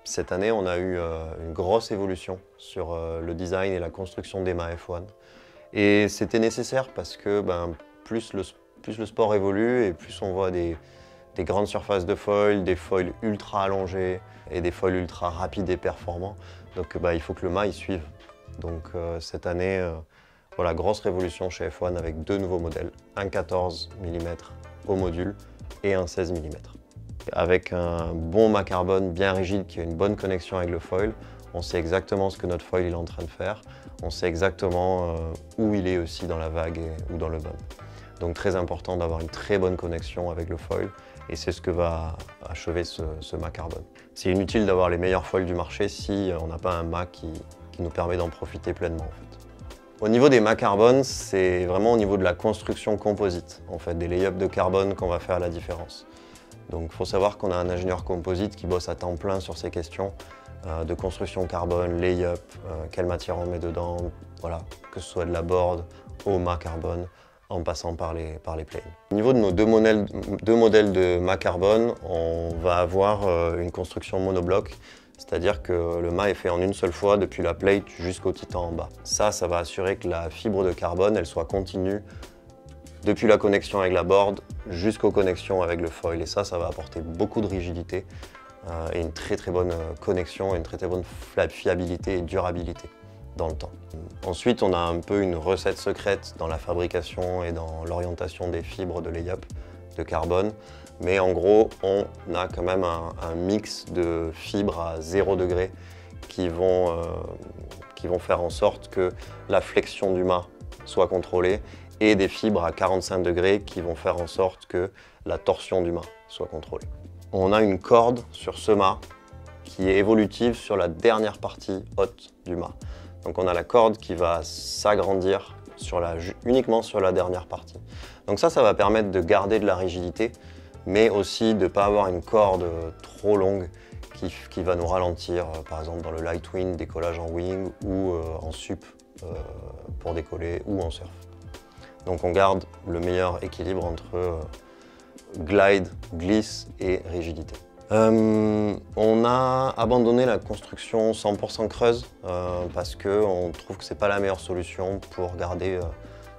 Cette année, on a eu une grosse évolution sur le design et la construction des mâts F1. Et c'était nécessaire parce que plus le sport évolue et plus on voit des grandes surfaces de foil, des foils ultra allongés et des foils ultra rapides et performants. Donc il faut que le mât y suive. Donc cette année, voilà, grosse révolution chez F1 avec deux nouveaux modèles, un 14 mm au module et un 16 mm. Avec un bon mât carbone bien rigide qui a une bonne connexion avec le foil, on sait exactement ce que notre foil est en train de faire, on sait exactement où il est aussi dans la vague ou dans le bump. Donc très important d'avoir une très bonne connexion avec le foil et c'est ce que va achever ce mât carbone. C'est inutile d'avoir les meilleurs foils du marché si on n'a pas un mât qui nous permet d'en profiter pleinement en fait. Au niveau des mâts carbone, c'est vraiment au niveau de la construction composite, en fait, des lay-ups de carbone qu'on va faire la différence. Donc il faut savoir qu'on a un ingénieur composite qui bosse à temps plein sur ces questions de construction carbone, lay-up, quelle matière on met dedans, voilà, que ce soit de la board au mât carbone en passant par les planes. Au niveau de nos deux modèles de mât carbone, on va avoir une construction monobloc, c'est-à-dire que le mât est fait en une seule fois depuis la plate jusqu'au titan en bas. Ça va assurer que la fibre de carbone elle soit continue depuis la connexion avec la board jusqu'aux connexions avec le foil. Et ça va apporter beaucoup de rigidité et une très bonne connexion, une très bonne fiabilité et durabilité dans le temps. Ensuite, on a un peu une recette secrète dans la fabrication et dans l'orientation des fibres de lay-up de carbone. Mais en gros, on a quand même un mix de fibres à 0 degré qui vont faire en sorte que la flexion du mât soit contrôlée et des fibres à 45 degrés qui vont faire en sorte que la torsion du mât soit contrôlée. On a une corde sur ce mât qui est évolutive sur la dernière partie haute du mât. Donc on a la corde qui va s'agrandir uniquement sur la dernière partie. Donc ça va permettre de garder de la rigidité, mais aussi de ne pas avoir une corde trop longue qui va nous ralentir, par exemple dans le light wing, décollage en wing ou en sup pour décoller ou en surf. Donc on garde le meilleur équilibre entre glide, glisse et rigidité. On a abandonné la construction 100% creuse parce qu'on trouve que ce n'est pas la meilleure solution pour garder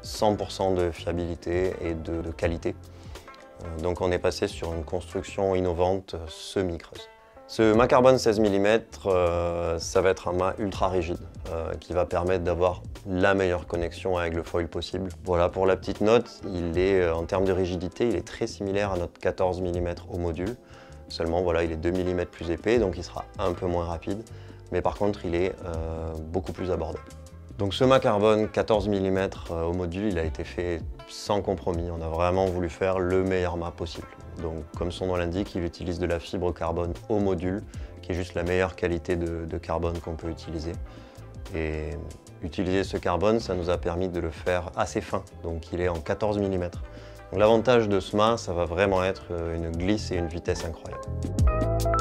100% de fiabilité et de qualité. Donc on est passé sur une construction innovante semi-creuse. Ce mât carbone 16 mm, ça va être un mât ultra rigide qui va permettre d'avoir la meilleure connexion avec le foil possible. Voilà, pour la petite note, en termes de rigidité, il est très similaire à notre 14 mm au module. Seulement, voilà, il est 2 mm plus épais, donc il sera un peu moins rapide. Mais par contre, il est beaucoup plus abordable. Donc ce mât carbone 14 mm au module, il a été fait sans compromis. On a vraiment voulu faire le meilleur mât possible. Donc comme son nom l'indique, il utilise de la fibre carbone au module, qui est juste la meilleure qualité de carbone qu'on peut utiliser. Et utiliser ce carbone, ça nous a permis de le faire assez fin. Donc il est en 14 mm. L'avantage de ce mât, ça va vraiment être une glisse et une vitesse incroyables.